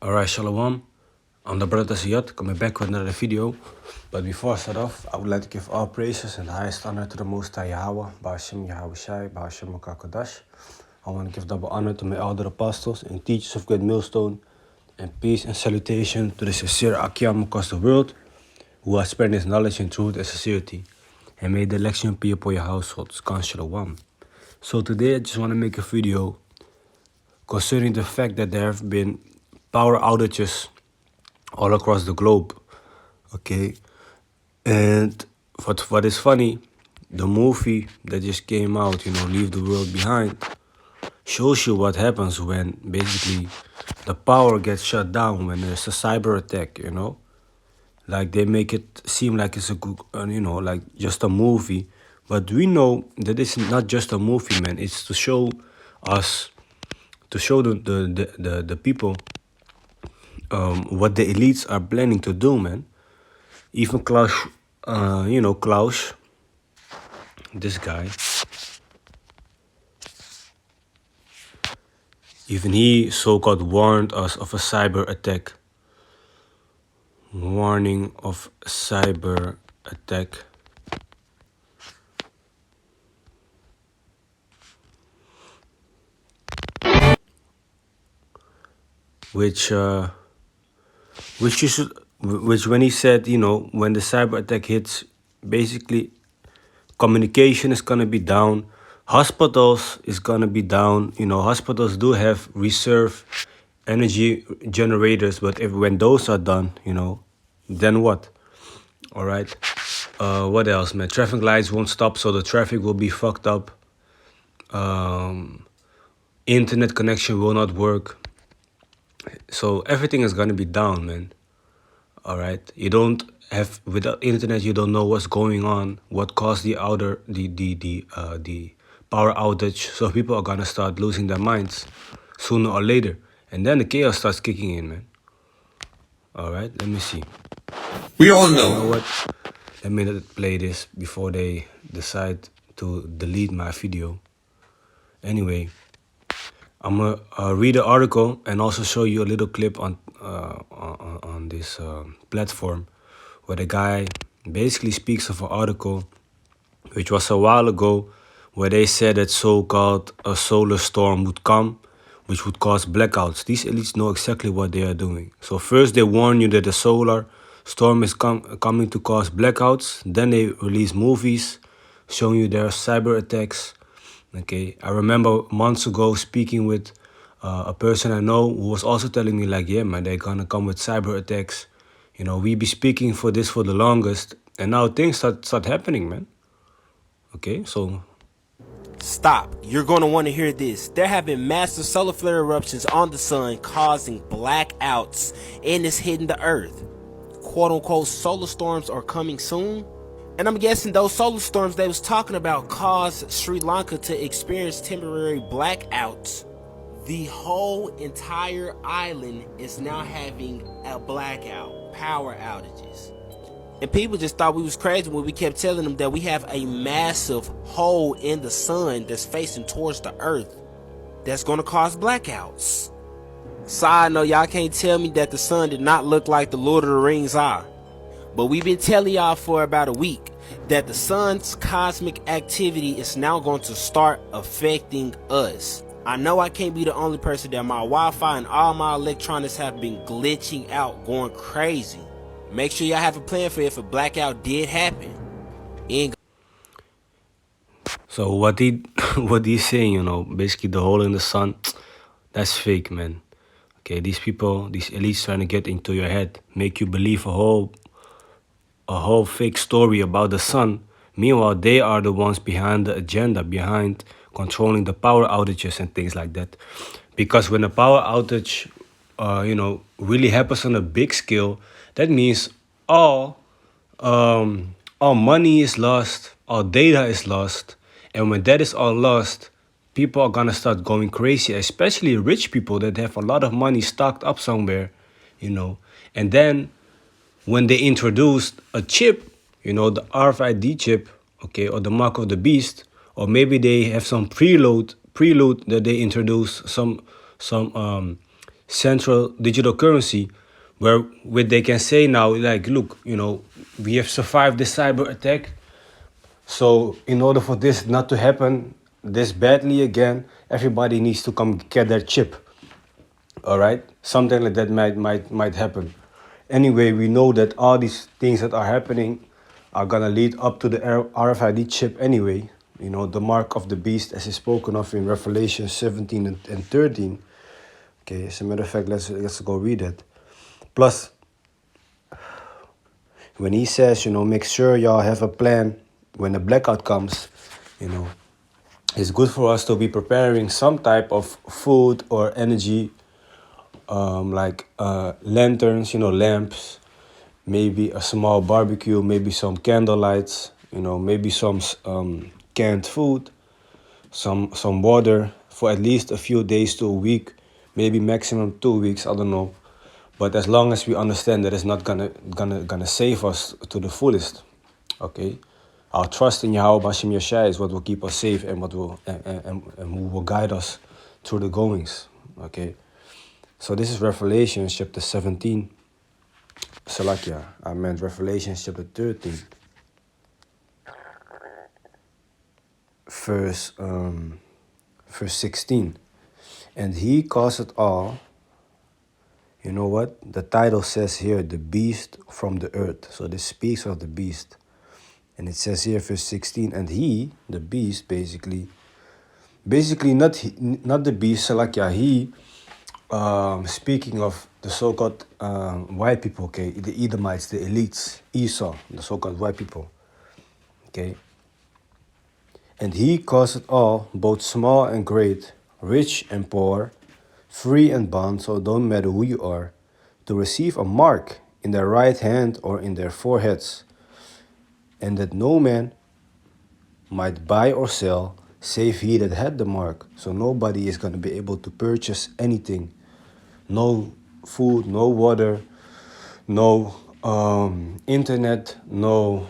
Alright, Shalom. I'm the brother Ziyad, coming back with another video. But before I start off, I would like to give all praises and highest honor to the Most High Yahweh, Ba'ashem Yahweh Shai, Ba'ashem Kodash. I want to give double honor to my elder apostles and teachers of Great Millstone, and peace and salutation to the sincere Akiam across the world, who are spreading his knowledge and truth and sincerity. And may the election be upon your households. Khan Shalom. So today I just want to make a video concerning the fact that there have been power outages all across the globe, okay? And what is funny, the movie that just came out, Leave the World Behind, shows you what happens when basically the power gets shut down, when there's a cyber attack, Like they make it seem like it's a good, like just a movie. But we know that it's not just a movie, man. It's to show us, to show the people what the elites are planning to do, man. Even Klaus, Klaus, this guy, even he so-called warned us of a cyber attack. Warning of cyber attack. Which when he said, when the cyber attack hits, basically communication is gonna be down, hospitals is gonna be down. Hospitals do have reserve energy generators, but when those are done, then what? All right. What else, man? Traffic lights won't stop, so the traffic will be fucked up. Internet connection will not work. So everything is gonna be down, man. All right. You don't have, without internet, you don't know what's going on, what caused the power outage. So people are gonna start losing their minds sooner or later, and then the chaos starts kicking in, man. All right. Let me see. We all know. You know what? Let me play this before they decide to delete my video. Anyway, I'm gonna read the article and also show you a little clip on this platform, where the guy basically speaks of an article which was a while ago, where they said that so-called a solar storm would come, which would cause blackouts. These elites know exactly what they are doing. So first they warn you that the solar storm is coming to cause blackouts. Then they release movies showing you there are cyber attacks. Okay, I remember months ago speaking with a person I know who was also telling me like, yeah, man, they're gonna come with cyber attacks. We be speaking for this for the longest, and now things start happening, man. Okay, so stop. You're going to want to hear this. There have been massive solar flare eruptions on the sun causing blackouts, and it's hitting the earth. Quote unquote solar storms are coming soon. And I'm guessing those solar storms they was talking about caused Sri Lanka to experience temporary blackouts. The whole entire island is now having a blackout, power outages. And people just thought we was crazy when we kept telling them that we have a massive hole in the sun that's facing towards the earth that's going to cause blackouts. Side note, y'all can't tell me that the sun did not look like the Lord of the Rings eye. But we've been telling y'all for about a week that the sun's cosmic activity is now going to start affecting us. I know I can't be the only person that my Wi-Fi and all my electronics have been glitching out, going crazy. Make sure y'all have a plan for if a blackout did happen. So what he's saying, basically the hole in the sun, that's fake, man. Okay, these people, these elites trying to get into your head, make you believe a whole fake story about the sun. Meanwhile, they are the ones behind the agenda, behind controlling the power outages and things like that. Because when a power outage, really happens on a big scale, that means all money is lost, all data is lost. And when that is all lost, people are gonna start going crazy, especially rich people that have a lot of money stocked up somewhere, And then when they introduced a chip, the RFID chip, okay, or the mark of the beast, or maybe they have some preload that they introduce some central digital currency where they can say now, like, look, we have survived this cyber attack. So in order for this not to happen this badly again, everybody needs to come get their chip. All right, something like that might happen. Anyway, we know that all these things that are happening are gonna lead up to the RFID chip anyway. The mark of the beast, as is spoken of in Revelation 17 and 13. Okay, as a matter of fact, let's go read it. Plus, when he says, make sure y'all have a plan when the blackout comes, it's good for us to be preparing some type of food or energy, like lanterns, lamps, maybe a small barbecue, maybe some candle lights, maybe some canned food, some water for at least a few days to a week, maybe maximum 2 weeks, I don't know. But as long as we understand that it's not gonna save us to the fullest, okay? Our trust in Yahweh Bashim Yeshai is what will keep us safe and what will and who will guide us through the goings, okay? So this is Revelation chapter 17. Salakia, I meant Revelation chapter 13. Verse 16. And he caused it all. You know what? The title says here, the beast from the earth. So this speaks of the beast. And it says here, verse 16, and he, the beast, basically not the beast, Salakia, he, speaking of the so-called white people, okay, the Edomites, the elites, Esau, the so-called white people, okay. And he caused it all, both small and great, rich and poor, free and bond, so it don't matter who you are, to receive a mark in their right hand or in their foreheads, and that no man might buy or sell, save he that had the mark. So nobody is going to be able to purchase anything. No food, no water, no internet, no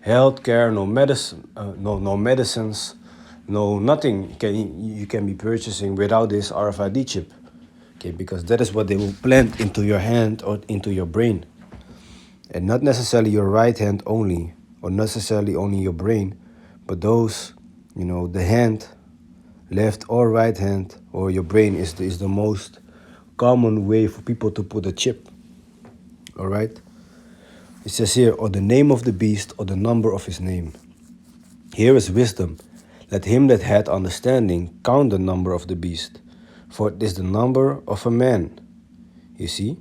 healthcare, no medicine, no medicines, no nothing you can be purchasing without this RFID chip. Okay, because that is what they will plant into your hand or into your brain. And not necessarily your right hand only, or necessarily only your brain, but those, the hand, left or right hand, or your brain is the most common way for people to put a chip. All right? It says here, or the name of the beast, or the number of his name. Here is wisdom. Let him that hath understanding count the number of the beast, for it is the number of a man. You see?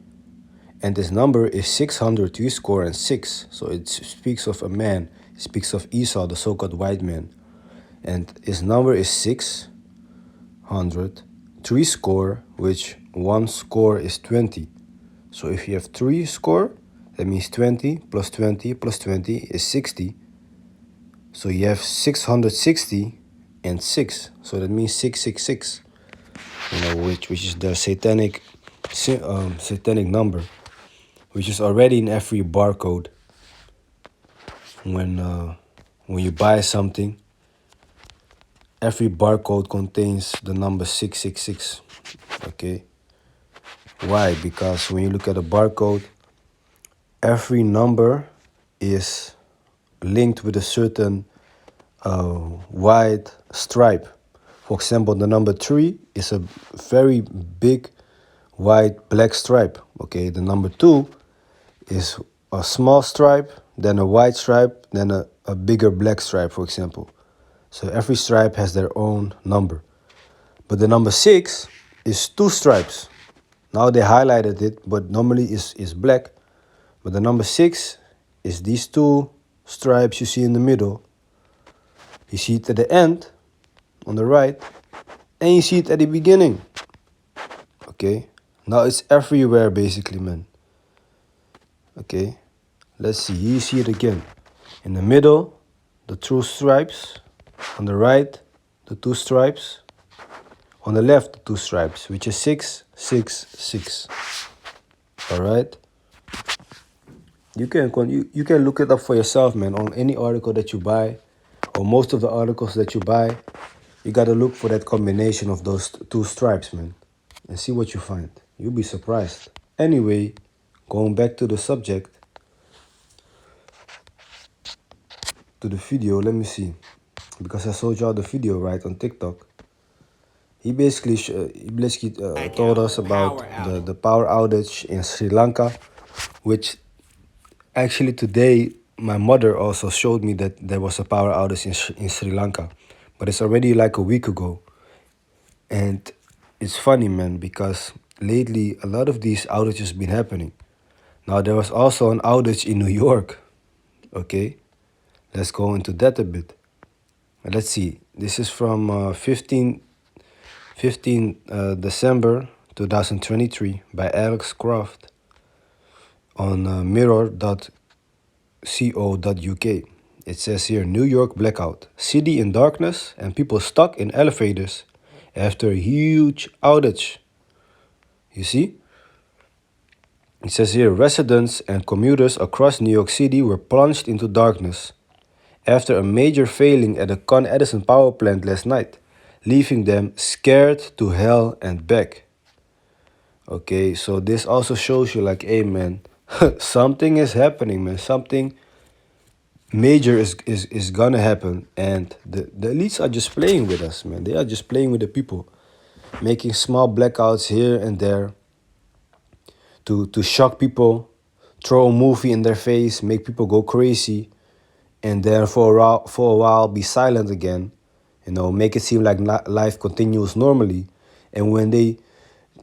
And this number is 666. So it speaks of a man. It speaks of Esau, the so-called white man. And his number is 600, 60, which 1 is 20. So if you have 3 that means 20 plus 20 plus 20 is 60. So you have 660 and 6. So that means 666. Which is the satanic number, which is already in every barcode. When you buy something, every barcode contains the number 666. Okay. Why? Because when you look at a barcode, every number is linked with a certain wide stripe. For example, the number 3 is a very big, wide black stripe. Okay, the number 2 is a small stripe, then a white stripe, then a bigger black stripe, for example. So every stripe has their own number. But the number 6 is 2 stripes. Now they highlighted it, but normally is black. But the number 6 is these 2 stripes you see in the middle. You see it at the end, on the right, and you see it at the beginning. Okay, now it's everywhere basically, man. Okay, let's see, you see it again. In the middle, the 2 stripes. On the right, the 2 stripes. On the left, the 2 stripes, which is 666. All right. You can look it up for yourself, man. On any article that you buy, or most of the articles that you buy, you gotta look for that combination of those 2 stripes, man. and see what you find. You'll be surprised. Anyway, going back to the subject, to the video, let me see. Because I showed y'all the video, right, on TikTok. He basically told us about the power outage in Sri Lanka, which actually today my mother also showed me that there was a power outage in Sri Lanka, but it's already like a week ago. And it's funny, man, because lately a lot of these outages been happening. Now there was also an outage in New York. Okay, let's go into that a bit. Let's see. This is from 15 December 2023 by Alex Croft on mirror.co.uk. It says here, New York blackout. City in darkness and people stuck in elevators after a huge outage. You see? It says here, residents and commuters across New York City were plunged into darkness after a major failing at the Con Edison power plant last night, leaving them scared to hell and back. Okay, so this also shows you like, hey man, something is happening, man. Something major is gonna happen. And the elites are just playing with us, man. They are just playing with the people, making small blackouts here and there to shock people, throw a movie in their face, make people go crazy, and then for a while be silent again, you know, make it seem like life continues normally. And when they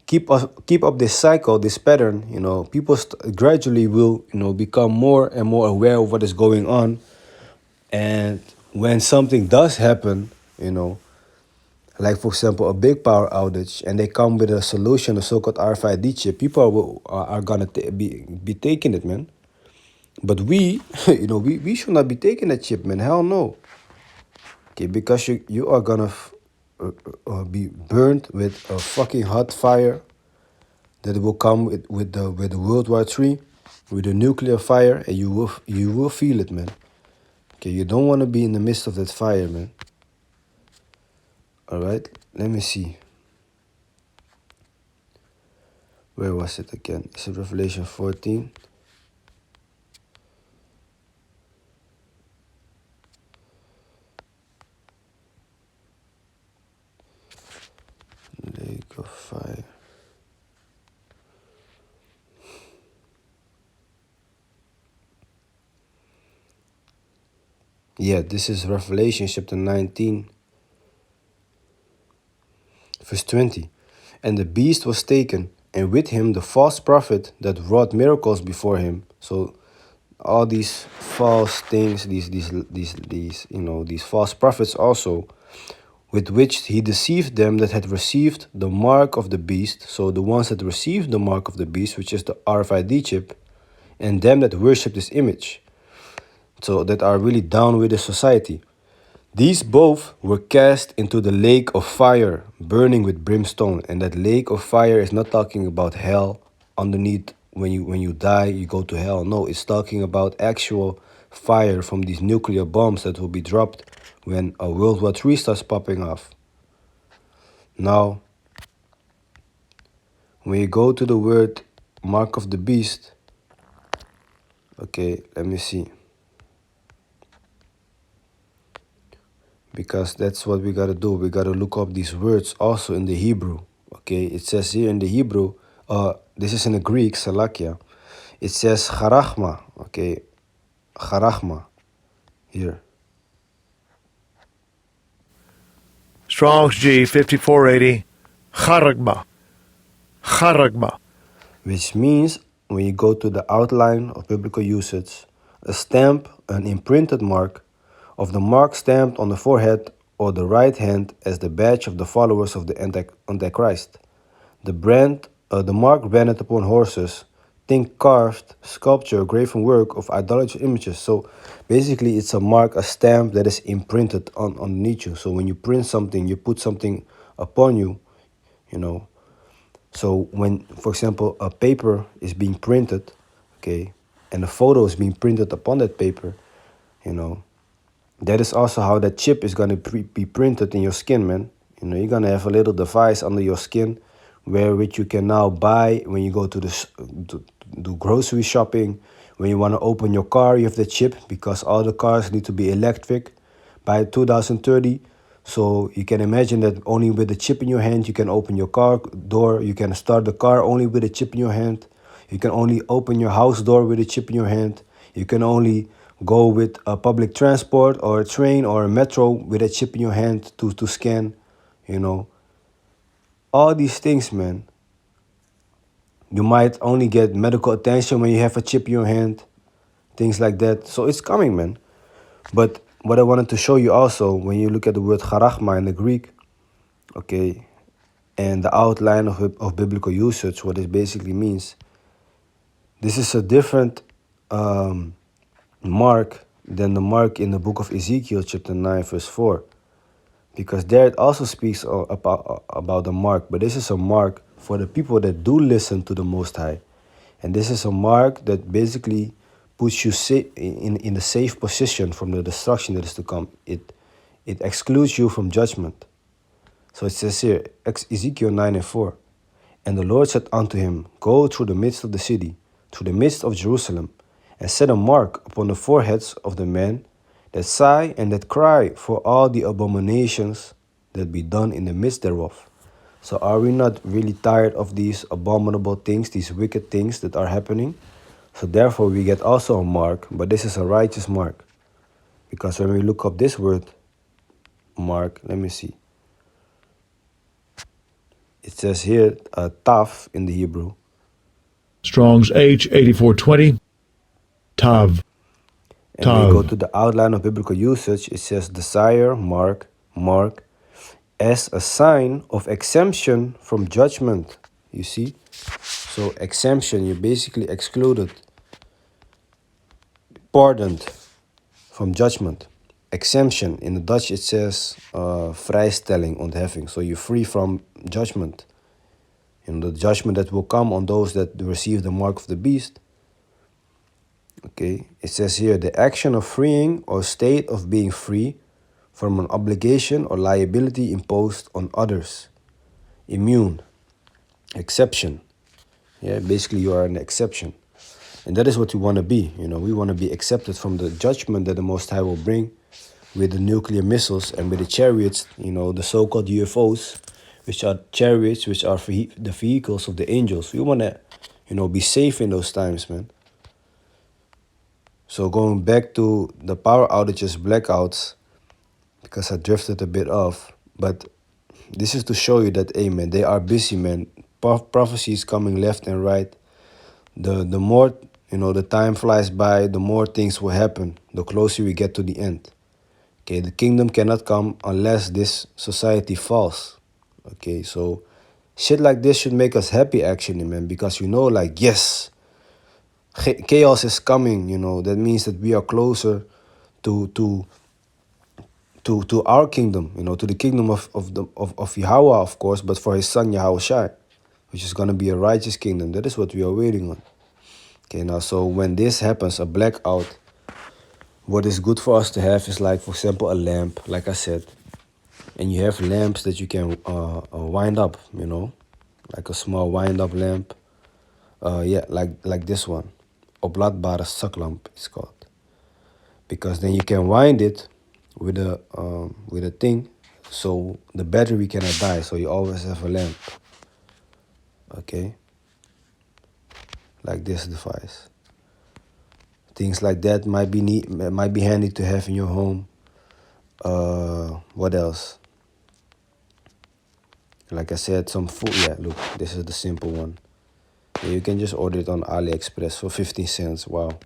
keep up this cycle, this pattern, you know, people gradually will, you know, become more and more aware of what is going on. And when something does happen, you know, like for example a big power outage, and they come with a solution, a so-called RFID chip, people are gonna be taking it, man. But we, you know, we should not be taking that chip, man. Hell no. Okay, because you are gonna be burned with a fucking hot fire that will come with the World War III, with the nuclear fire, and you will feel it, man. Okay, you don't want to be in the midst of that fire, man. All right, let me see. Where was it again? Is it Revelation 14? Lake of fire. Yeah, this is Revelation chapter 19, verse 20. And the beast was taken, and with him the false prophet that wrought miracles before him. So all these false things, these you know, these false prophets also, with which he deceived them that had received the mark of the beast. So the ones that received the mark of the beast, which is the RFID chip, and them that worship this image, so that are really down with the society. These both were cast into the lake of fire, burning with brimstone. And that lake of fire is not talking about hell underneath. When you die, you go to hell. No, it's talking about actual fire from these nuclear bombs that will be dropped when a World War III starts popping off. Now, when you go to the word mark of the beast, okay, let me see. Because that's what we got to do. We got to look up these words also in the Hebrew. Okay, it says here in the Hebrew, this is in the Greek, Salakia. It says charachma, okay, charachma, here. Strong's G 5480, charagma, charagma. Which means, when you go to the outline of biblical usage, a stamp, an imprinted mark, of the mark stamped on the forehead or the right hand as the badge of the followers of the Antichrist. The mark branded upon horses, think carved, sculpture, graven work of idolatrous images. So basically it's a mark, a stamp that is imprinted underneath you. So when you print something, you put something upon you, you know. So when, for example, a paper is being printed, okay, and a photo is being printed upon that paper, you know, that is also how that chip is going to be printed in your skin, man. You know, you're going to have a little device under your skin which you can now buy when you go to to do grocery shopping. When you want to open your car, you have the chip, because all the cars need to be electric by 2030. So you can imagine that only with the chip in your hand, you can open your car door. You can start the car only with a chip in your hand. You can only open your house door with a chip in your hand. You can only go with a public transport or a train or a metro with a chip in your hand to scan, you know. All these things, man. You might only get medical attention when you have a chip in your hand, things like that. So it's coming, man. But what I wanted to show you also, when you look at the word charachma in the Greek, okay, and the outline of biblical usage, what it basically means, this is a different mark than the mark in the book of Ezekiel, chapter 9, verse 4. Because there it also speaks about the mark, but this is a mark for the people that do listen to the Most High. And this is a mark that basically puts you in a safe position from the destruction that is to come. It excludes you from judgment. So it says here, Ezekiel 9 and 4. And the Lord said unto him, Go through the midst of the city, through the midst of Jerusalem, and set a mark upon the foreheads of the men that sigh and that cry for all the abominations that be done in the midst thereof. So are we not really tired of these abominable things, these wicked things that are happening? So therefore we get also a mark, but this is a righteous mark. Because when we look up this word, mark, let me see. It says here, taf in the Hebrew. Strong's H8420. Tav. And when you go Tav. to the outline of biblical usage, it says desire, mark, as a sign of exemption from judgment. You see? So exemption, you're basically excluded, pardoned from judgment. Exemption, in the Dutch it says vrijstelling, ontheffing. So you're free from judgment. The judgment that will come on those that receive the mark of the beast. Okay, it says here, the action of freeing or state of being free from an obligation or liability imposed on others. Immune, exception. Yeah, basically you are an exception. And that is what we want to be. We want to be accepted from the judgment that the Most High will bring with the nuclear missiles and with the chariots, the so-called UFOs, which are chariots, which are the vehicles of the angels. We want to, be safe in those times, man. So going back to the power outages, blackouts, because I drifted a bit off, but this is to show you that, hey, man, they are busy, man. Prophecies coming left and right. The more, the time flies by, the more things will happen, the closer we get to the end. Okay, the kingdom cannot come unless this society falls. Okay, so shit like this should make us happy, actually, man, because like, yes, chaos is coming, that means that we are closer to our kingdom, to the kingdom of Yahweh, of course, but for his son Yahweh Shai, which is going to be a righteous kingdom. That is what we are waiting on. Okay, now, so when this happens, a blackout, what is good for us to have is, like, for example, a lamp, like I said. And you have lamps that you can wind up, like a small wind-up lamp. Like this one. Opladbare zaklamp is called. Because then you can wind it with a thing, so the battery cannot die, so you always have a lamp. Okay, like this device. Things like that might be handy to have in your home. What else? Like I said, some food. Yeah, look, this is the simple one. Yeah, you can just order it on AliExpress for 15 cents. Wow.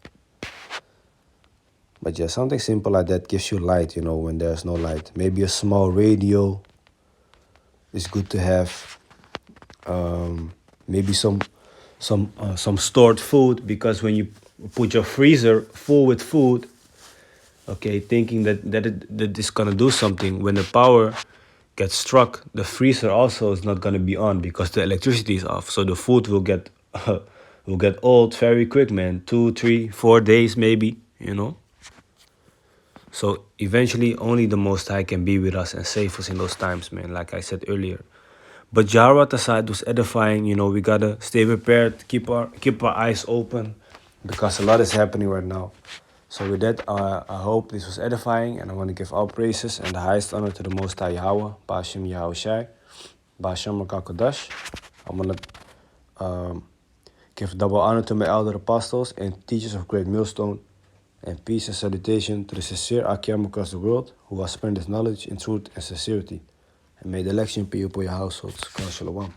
But yeah, something simple like that gives you light, when there's no light. Maybe a small radio is good to have. Maybe some stored food, because when you put your freezer full with food, okay, thinking that it's gonna do something, when the power gets struck, the freezer also is not gonna be on because the electricity is off. So the food will get old very quick, man. 2, 3, 4 days maybe, So eventually only the Most High can be with us and save us in those times, man, like I said earlier. But Jahrat aside was edifying. You know, we gotta stay prepared, keep our eyes open, because a lot is happening right now. So with that, I hope this was edifying, and I want to give all praises and the highest honor to the Most High Yahweh, Ba'ashem Yahushai, Ba'ashem Kodash. I want to give double honor to my elder apostles and teachers of Great Millstone, and peace and salutation to the sincere Akim across the world who have spread this knowledge in truth and sincerity. And may the election be upon your households. Shalom.